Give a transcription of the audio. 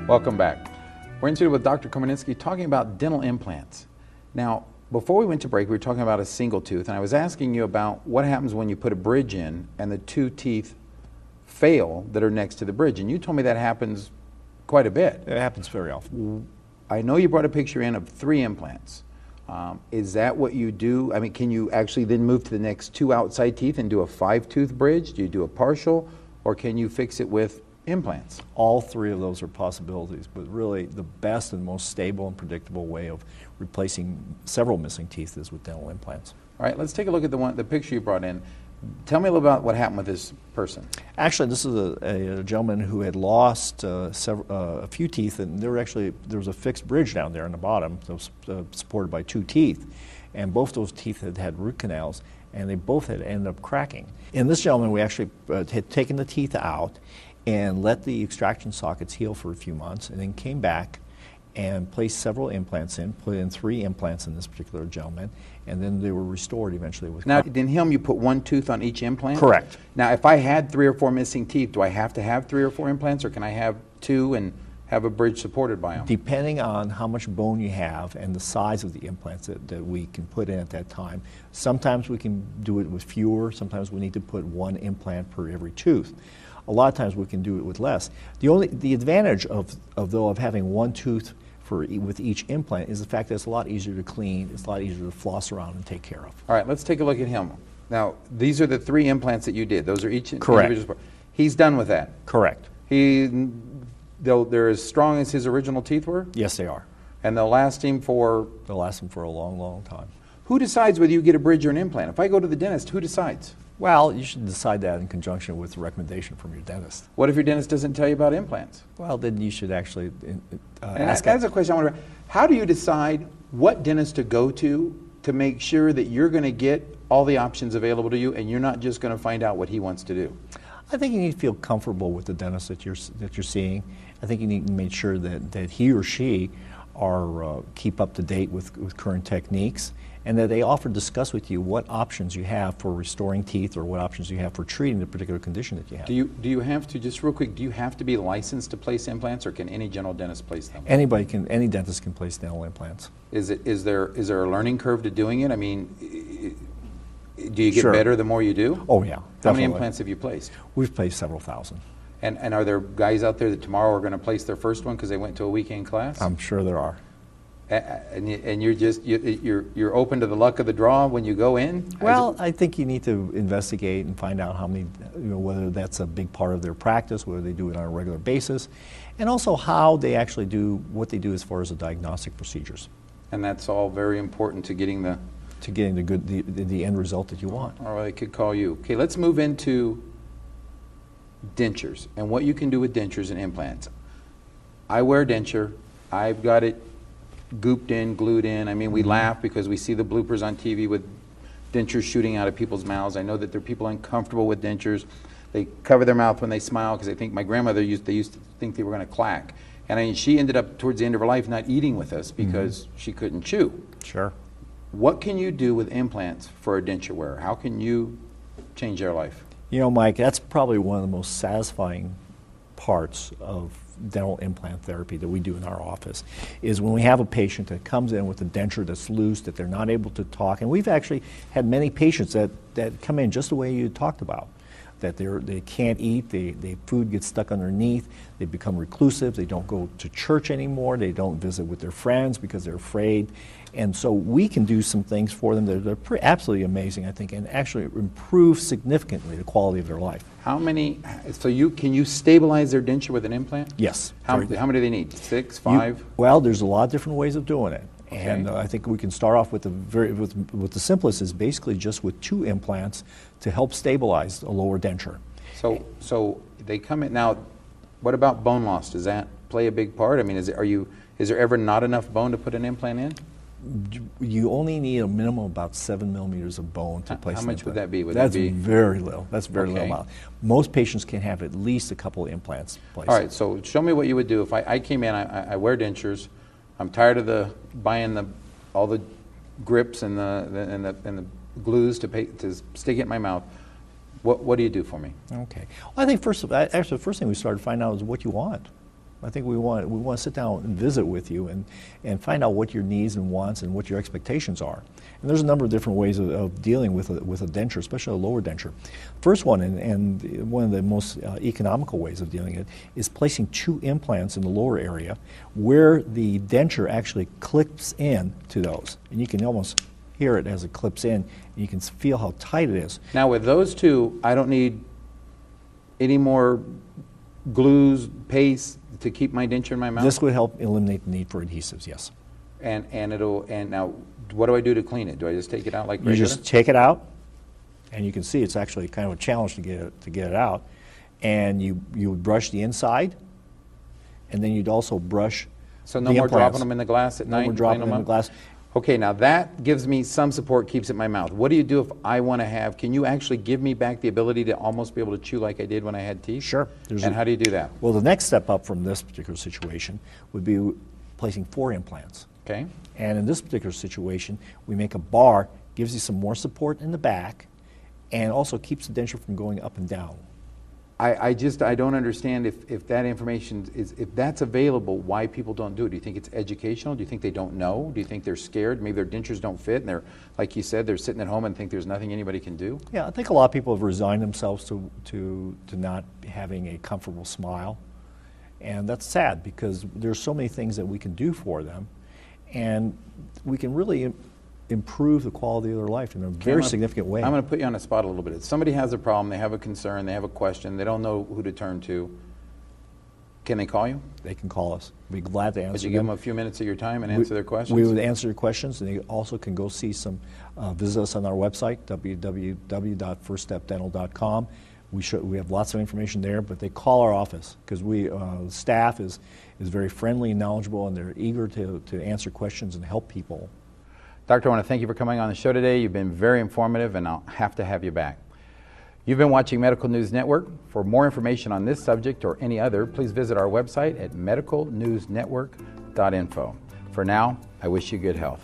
Welcome back. We're in studio with Dr. Komarnitzky talking about dental implants. Now, before we went to break, we were talking about a single tooth, and I was asking you about what happens when you put a bridge in and the two teeth fail that are next to the bridge. And you told me that happens quite a bit. It happens very often. I know you brought a picture in of 3 implants. Is that what you do? I mean, can you actually then move to the next 2 outside teeth and do a 5-tooth bridge? Do you do a partial, or can you fix it with implants? All 3 of those are possibilities, but really the best and most stable and predictable way of replacing several missing teeth is with dental implants. All right, let's take a look at the picture you brought in. Tell me a little about what happened with this person. Actually, this is a gentleman who had lost a few teeth, and there was a fixed bridge down there on the bottom that was supported by 2 teeth, and both those teeth had root canals, and they both had ended up cracking. In this gentleman, we actually had taken the teeth out and let the extraction sockets heal for a few months, and then came back and placed several implants in, put in 3 implants in this particular gentleman, and then they were restored eventually with... Now, in him, you put 1 tooth on each implant? Correct. Now, if I had 3 or 4 missing teeth, do I have to have 3 or 4 implants, or can I have 2 and have a bridge supported by them? Depending on how much bone you have and the size of the implants that we can put in at that time. Sometimes we can do it with fewer, sometimes we need to put 1 implant per every tooth. A lot of times we can do it with less. The advantage of having 1 tooth with each implant is the fact that it's a lot easier to clean, it's a lot easier to floss around and take care of. All right, let's take a look at him. Now, these are the 3 implants that you did. Those are each correct. Individual. He's done with that. Correct. They're as strong as his original teeth were? Yes, they are. And they'll last him for? They'll last him for a long, long time. Who decides whether you get a bridge or an implant? If I go to the dentist, who decides? Well, you should decide that in conjunction with the recommendation from your dentist. What if your dentist doesn't tell you about implants? Well, then you should actually ask. That's a question I want to. How do you decide what dentist to go to make sure that you're going to get all the options available to you, and you're not just going to find out what he wants to do? I think you need to feel comfortable with the dentist that you're seeing. I think you need to make sure that he or she keep up to date with current techniques, and that they often discuss with you what options you have for restoring teeth or what options you have for treating the particular condition that you have. Do you have to, just real quick, do you have to be licensed to place implants, or can any general dentist place them? Any dentist can place dental implants. Is there a learning curve to doing it? I mean, do you get Sure. better the more you do? Oh yeah, How definitely. many implants have you placed? We've placed several thousand. And are there guys out there that tomorrow are going to place their first one because they went to a weekend class? I'm sure there are. And you're open to the luck of the draw when you go in? Well, I think you need to investigate and find out how many, whether that's a big part of their practice, whether they do it on a regular basis, and also how they actually do what they do as far as the diagnostic procedures. And that's all very important to getting the the end result that you want. Or they could call you. Okay, let's move into dentures and what you can do with dentures and implants. I wear a denture. I've got it gooped in, glued in. I mean, we laugh because we see the bloopers on TV with dentures shooting out of people's mouths. I know that there are people uncomfortable with dentures. They cover their mouth when they smile because they think, my grandmother used to think they were going to clack. And I mean, she ended up towards the end of her life not eating with us because she couldn't chew. Sure. What can you do with implants for a denture wearer? How can you change their life? You know, Mike, that's probably one of the most satisfying parts of dental implant therapy that we do in our office, is when we have a patient that comes in with a denture that's loose, that they're not able to talk. And we've actually had many patients that come in just the way you talked about, that they can't eat, food gets stuck underneath, they become reclusive, they don't go to church anymore, they don't visit with their friends because they're afraid. And so we can do some things for them that are absolutely amazing, I think, and actually improve significantly the quality of their life. How many, can you stabilize their denture with an implant? Yes. How many do they need? 6, 5? Well, there's a lot of different ways of doing it. Okay. And I think we can start off with the simplest is basically just with 2 implants to help stabilize a lower denture. So they come in, now what about bone loss? Does that play a big part? I mean, is there ever not enough bone to put an implant in? You only need a minimum of about 7 millimeters of bone to place an implant. How much would that be? That's very little. That's very little amount. Most patients can have at least a couple of implants placed. All right, so show me what you would do. If I came in, I wear dentures, I'm tired of buying all the grips and the glues to stick it in my mouth. What do you do for me? Okay. Well, I think the first thing we started to find out is what you want. I think we want to sit down and visit with you and find out what your needs and wants and what your expectations are. And there's a number of different ways of dealing with a denture, especially a lower denture. First one, and one of the most economical ways of dealing with it, is placing 2 implants in the lower area where the denture actually clips in to those. And you can almost hear it as it clips in, and you can feel how tight it is. Now with those 2, I don't need any more glues, paste to keep my denture in my mouth? This would help eliminate the need for adhesives, yes. And now what do I do to clean it? Do I just take it out like You regular? just take it out, and you can see it's actually kind of a challenge to get it out. And you would brush the inside, and then you'd also brush So no the more implants. dropping them in the glass at night? No more and dropping cleaning them in the glass. Okay, now that gives me some support, keeps it in my mouth. What do you do if I want to have, can you actually give me back the ability to almost be able to chew like I did when I had teeth? Sure. And how do you do that? Well, the next step up from this particular situation would be placing 4 implants. Okay. And in this particular situation, we make a bar, gives you some more support in the back, and also keeps the denture from going up and down. I don't understand if that information if that's available, why people don't do it. Do you think it's educational? Do you think they don't know? Do you think they're scared? Maybe their dentures don't fit and they're, like you said, they're sitting at home and think there's nothing anybody can do? Yeah, I think a lot of people have resigned themselves to not having a comfortable smile. And that's sad because there's so many things that we can do for them, and we can really improve the quality of their life in a very significant way. I'm going to put you on the spot a little bit. If somebody has a problem, they have a concern, they have a question, they don't know who to turn to, can they call you? They can call us. We'd be glad to answer Would you give them. them a few minutes of your time and answer their questions? We would answer your questions, and they also can go see visit us on our website, www.firststepdental.com. We have lots of information there, but they call our office because the staff is very friendly and knowledgeable, and they're eager to answer questions and help people. Doctor, I want to thank you for coming on the show today. You've been very informative, and I'll have to have you back. You've been watching Medical News Network. For more information on this subject or any other, please visit our website at medicalnewsnetwork.info. For now, I wish you good health.